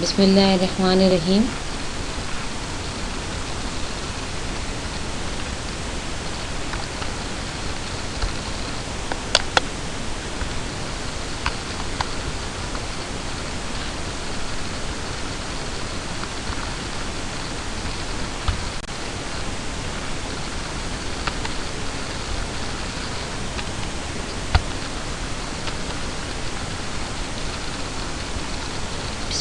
बिस्मिल्लाहिर्रहमानिर्रहीम।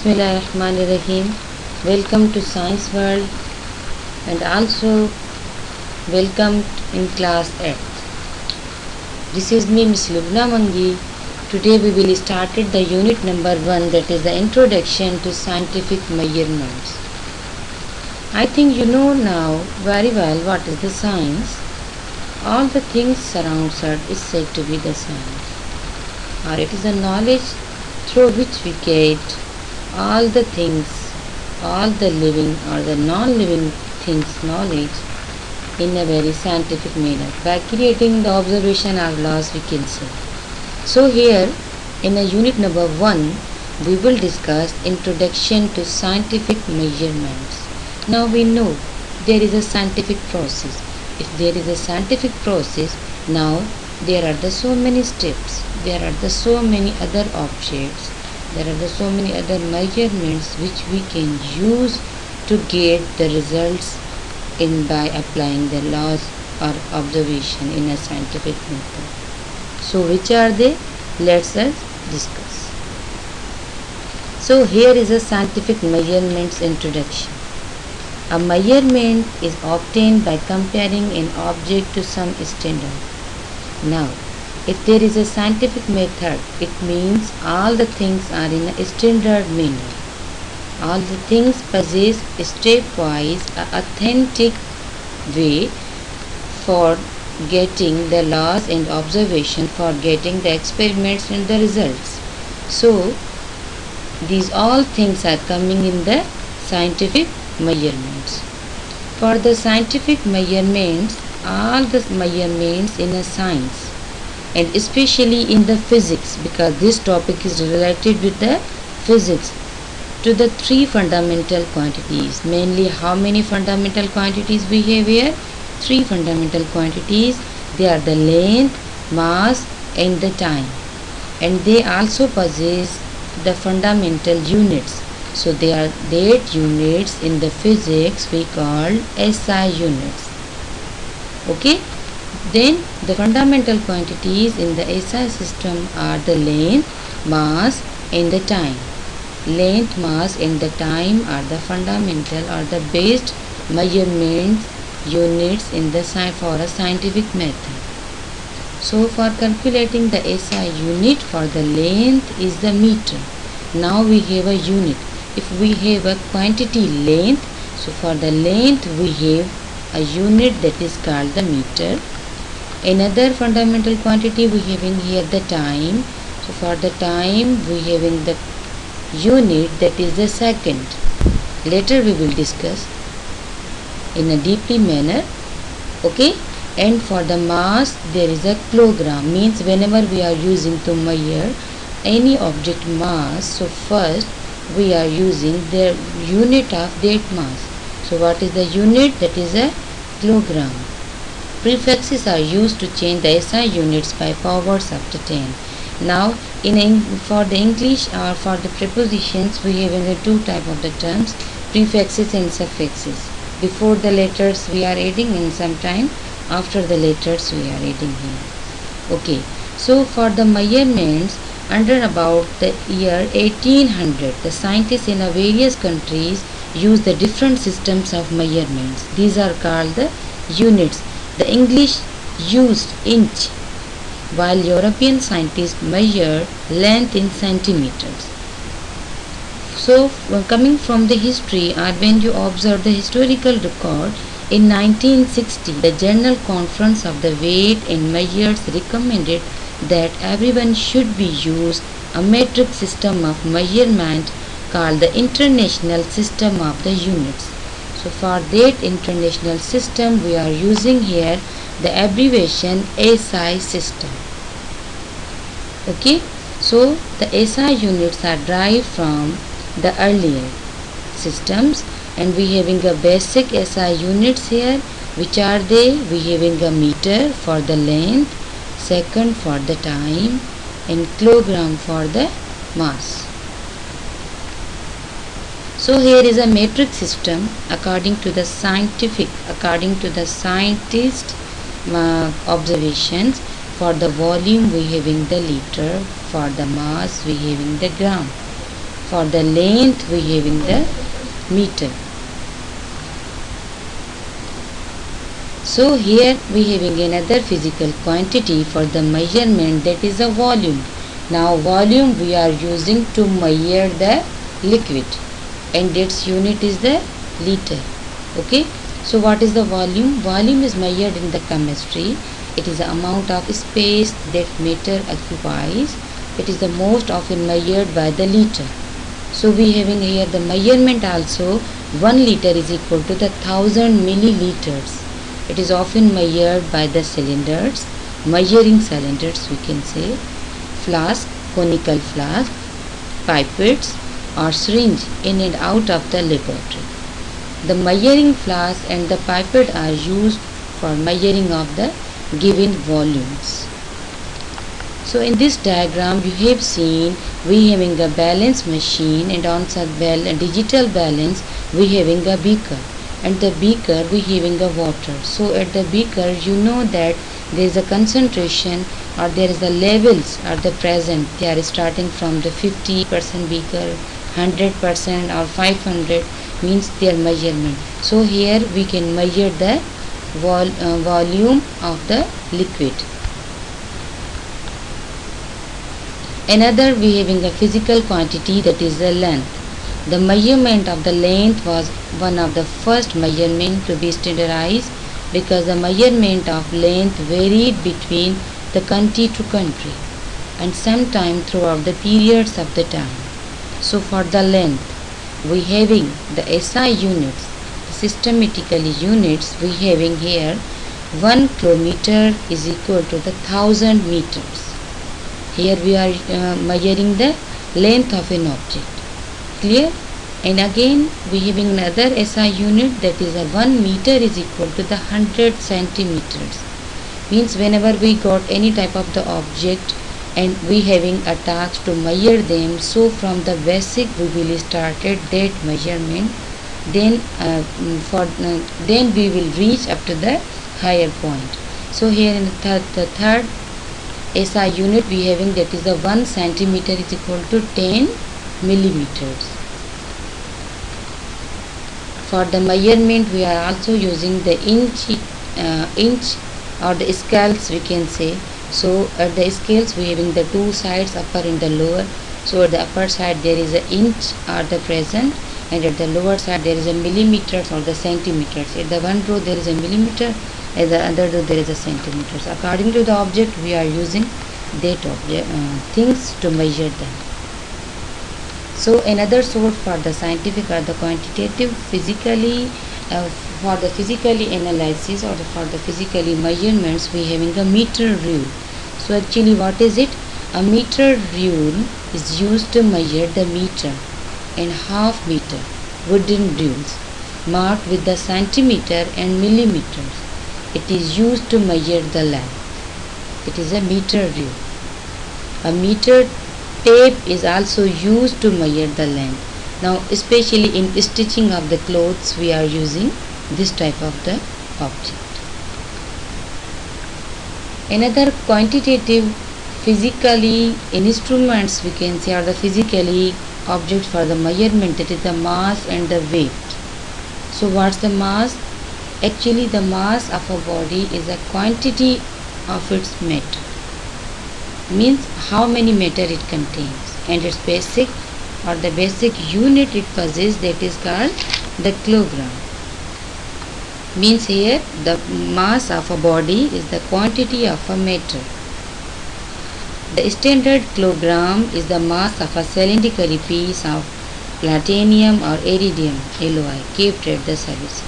Bismillahirrahmanirrahim. Welcome to Science World and also welcome in class 8th. This is me, Miss Lubna Mangi. Today we will start the unit number 1, that is the introduction to scientific measurements. I think you know now very well what is the science. All the things surrounds us is said to be the science, or it is the knowledge through which we get all the things, all the living or the non-living things knowledge in a very scientific manner by creating the observation or laws, we can say. So here in a unit number 1 we will discuss introduction to scientific measurements. Now we know there is a scientific process. If there is a scientific process, now there are so many steps, there are so many other objects, there are so many other measurements which we can use to get the results in by applying the laws or observation in a scientific method. So which are they? Let's discuss. So here is a scientific measurements introduction. A measurement is obtained by comparing an object to some standard. Now, if there is a scientific method, it means all the things are in a standard manner. All the things possess stepwise a authentic way for getting the laws and observation, for getting the experiments and the results. So, these all things are coming in the scientific measurements. For the scientific measurements, all the measurements in a science, and especially in the physics, because this topic is related with the physics, to the 3 fundamental quantities. Mainly how many fundamental quantities we have here? 3 fundamental quantities. They are the length, mass and the time, and they also possess the fundamental units. So they are that units in the physics we call SI units. Okay. Then the fundamental quantities in the SI system are the length, mass and the time. Length, mass and the time are the fundamental or the best measurement units in the for a scientific method. So for calculating the SI unit, for the length is the meter. Now we have a unit. If we have a quantity length, so for the length we have a unit that is called the meter. Another fundamental quantity we having here the time. So for the time we having the unit that is the second. Later we will discuss in a deeply manner. Okay. And for the mass there is a kilogram, means whenever we are using to measure any object mass, so first we are using the unit of that mass. So what is the unit? That is a kilogram. Prefixes are used to change the SI units by powers up to 10. Now for the English or for the prepositions, we have the 2 type of the terms, prefixes and suffixes. Before the letters we are adding in some time, after the letters we are adding here. Okay. So for the measurements, under about the year 1800, the scientists in various countries use the different systems of measurements. These are called the units. The English used inch, while European scientists measured length in centimeters. So coming from the history, or when you observe the historical record, in 1960 the General Conference of the Weight and Measures recommended that everyone should be used a metric system of measurement called the International System of the Units. So for that international system we are using here the abbreviation SI system. Okay. So the SI units are derived from the earlier systems. And we having a basic SI units here, which are they? We having a meter for the length, second for the time, and kilogram for the mass. So here is a metric system according to the scientist observations. For the volume we having the liter, for the mass we having the gram, for the length we having the meter. So here we having another physical quantity for the measurement, that is a volume. Now volume we are using to measure the liquid, and its unit is the liter. Okay, so what is the volume? Volume is measured in the chemistry. It is the amount of space that matter occupies. It is the most often measured by the liter. So we having here the measurement also. 1 liter is equal to the 1000 milliliters. It is often measured by the cylinders, measuring cylinders we can say, flask, conical flask, pipettes or syringe in and out of the laboratory. The measuring flask and the pipette are used for measuring of the given volumes. So in this diagram you have seen we having a balance machine, and on such digital balance we having a beaker, and the beaker we having a water. So at the beaker you know that there is a concentration, or there is the levels are the present. They are starting from the 50% beaker, 100% or 500 means their measurement. So here we can measure the volume of the liquid. Another we having a physical quantity, that is the length. The measurement of the length was one of the first measurement to be standardized, because the measurement of length varied between the country to country and sometimes throughout the periods of the time. So for the length we having the SI units, systematically units we having here. 1 kilometer is equal to the 1000 meters. Here we are measuring the length of an object. Clear? And again we having another SI unit, that is a 1 meter is equal to the 100 centimeters. Means whenever we got any type of the object and we having a task to measure them, so from the basic we will started that measurement, then then we will reach up to the higher point. So here in the third SI unit we having, that is the 1 centimeter is equal to 10 millimeters. For the measurement we are also using the inch or the scales we can say. So at the scales we having the two sides, upper and the lower. So at the upper side there is an inch or the present, and at the lower side there is a millimeters or the centimeters. At the one row there is a millimeter, at the other row there is a centimeters. According to the object we are using that object things to measure them. So another source for the scientific or the quantitative for the physically analysis or for the physically measurements we having a meter rule. So actually what is it? A meter rule is used to measure the meter and half meter wooden rules marked with the centimeter and millimeters. It is used to measure the length. It is a meter rule. A meter tape is also used to measure the length. Now especially in stitching of the clothes we are using this type of the object. Another quantitative physically instruments we can say, or the physically object for the measurement, that is the mass and the weight. So what's the mass? Actually the mass of a body is a quantity of its matter, means how many matter it contains, and its basic or the basic unit it possesses, that is called the kilogram. Means here the mass of a body is the quantity of a matter. The standard kilogram is the mass of a cylindrical piece of platinum or iridium alloy kept at the surfaces.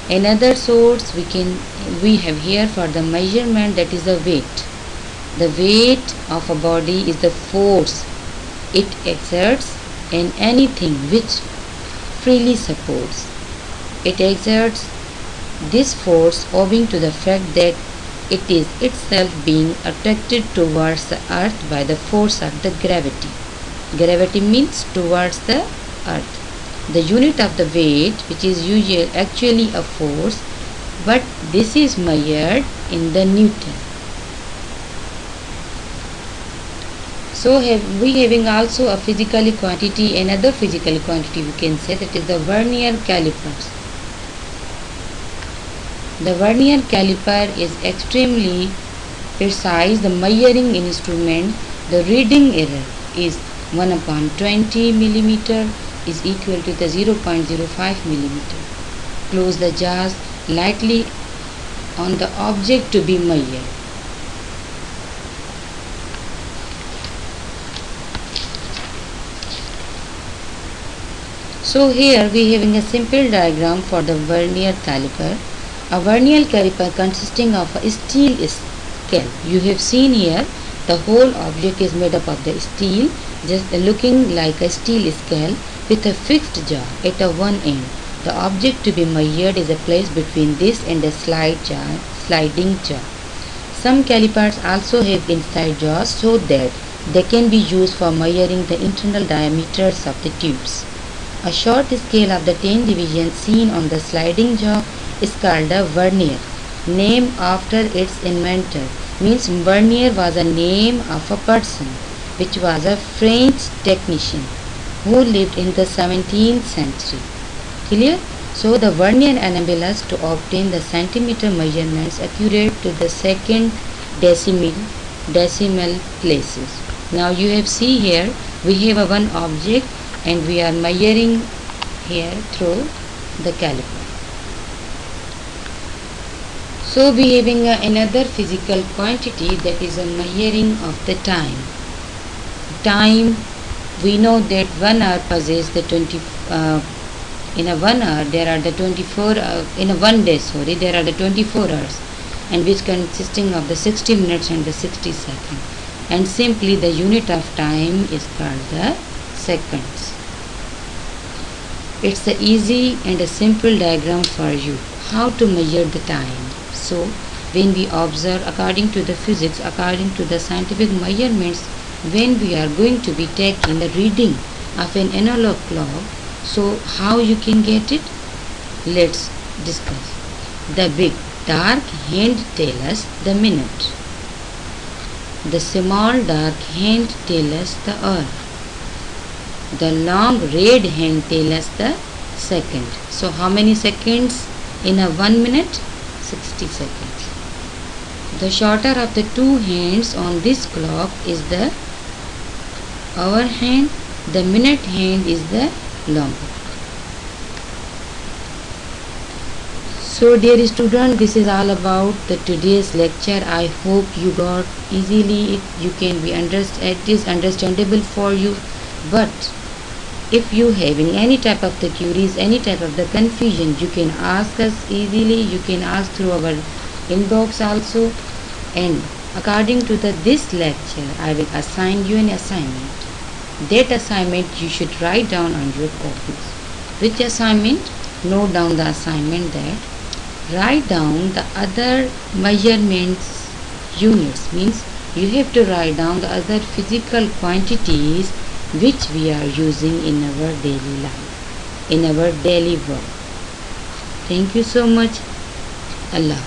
Another source we have here for the measurement, that is the weight. The weight of a body is the force it exerts and anything which freely supports. It exerts this force owing to the fact that it is itself being attracted towards the earth by the force of the gravity. Gravity means towards the earth. The unit of the weight, which is actually a force, but this is measured in the Newton. So we having also a physical quantity, another physical quantity we can say, that is the vernier calipers. The vernier caliper is extremely precise, the measuring instrument. The reading error is 1 upon 20 millimeter is equal to the 0.05 millimeter. Close the jaws lightly on the object to be measured. So here we having a simple diagram for the vernier caliper. A vernier caliper consisting of a steel scale. You have seen here the whole object is made up of the steel, just looking like a steel scale with a fixed jaw at a one end. The object to be measured is a place between this and the sliding jaw. Some calipers also have inside jaws so that they can be used for measuring the internal diameters of the tubes. A short scale of the 10 divisions seen on the sliding jaw is called a vernier, named after its inventor. Means vernier was a name of a person, which was a French technician who lived in the 17th century. Clear? So the vernier enables us to obtain the centimeter measurements accurate to the second decimal places. Now you have see here we have a one object and we are measuring here through the caliper. So we having another physical quantity, that is a measuring of the time. Time, we know that 1 hour possesses the 20 in a 1 hour there are the 24 in a 1 day there are the 24 hours, and which consisting of the 60 minutes and the 60 seconds, and simply the unit of time is called the seconds. It's a easy and a simple diagram for you how to measure the time. So when we observe according to the physics, according to the scientific measurements, when we are going to be taking the reading of an analog clock, so how you can get it? Let's discuss. The big dark hand tells us the minute. The small dark hand tells us the hour. The long red hand tells us the second. So how many seconds in a 1 minute? 60 seconds. The shorter of the two hands on this clock is the hour hand. The minute hand is the longer. So dear student, this is all about the today's lecture. I hope you got easily. You can be it is understandable for you. But if you having any type of the queries, any type of the confusion, you can ask us easily. You can ask through our inbox also. And according to this lecture, I will assign you an assignment. That assignment you should write down on your copies. Which assignment? Note down the assignment that write down the other measurements units. Means you have to write down the other physical quantities which we are using in our daily life, in our daily work. Thank you so much. Allah.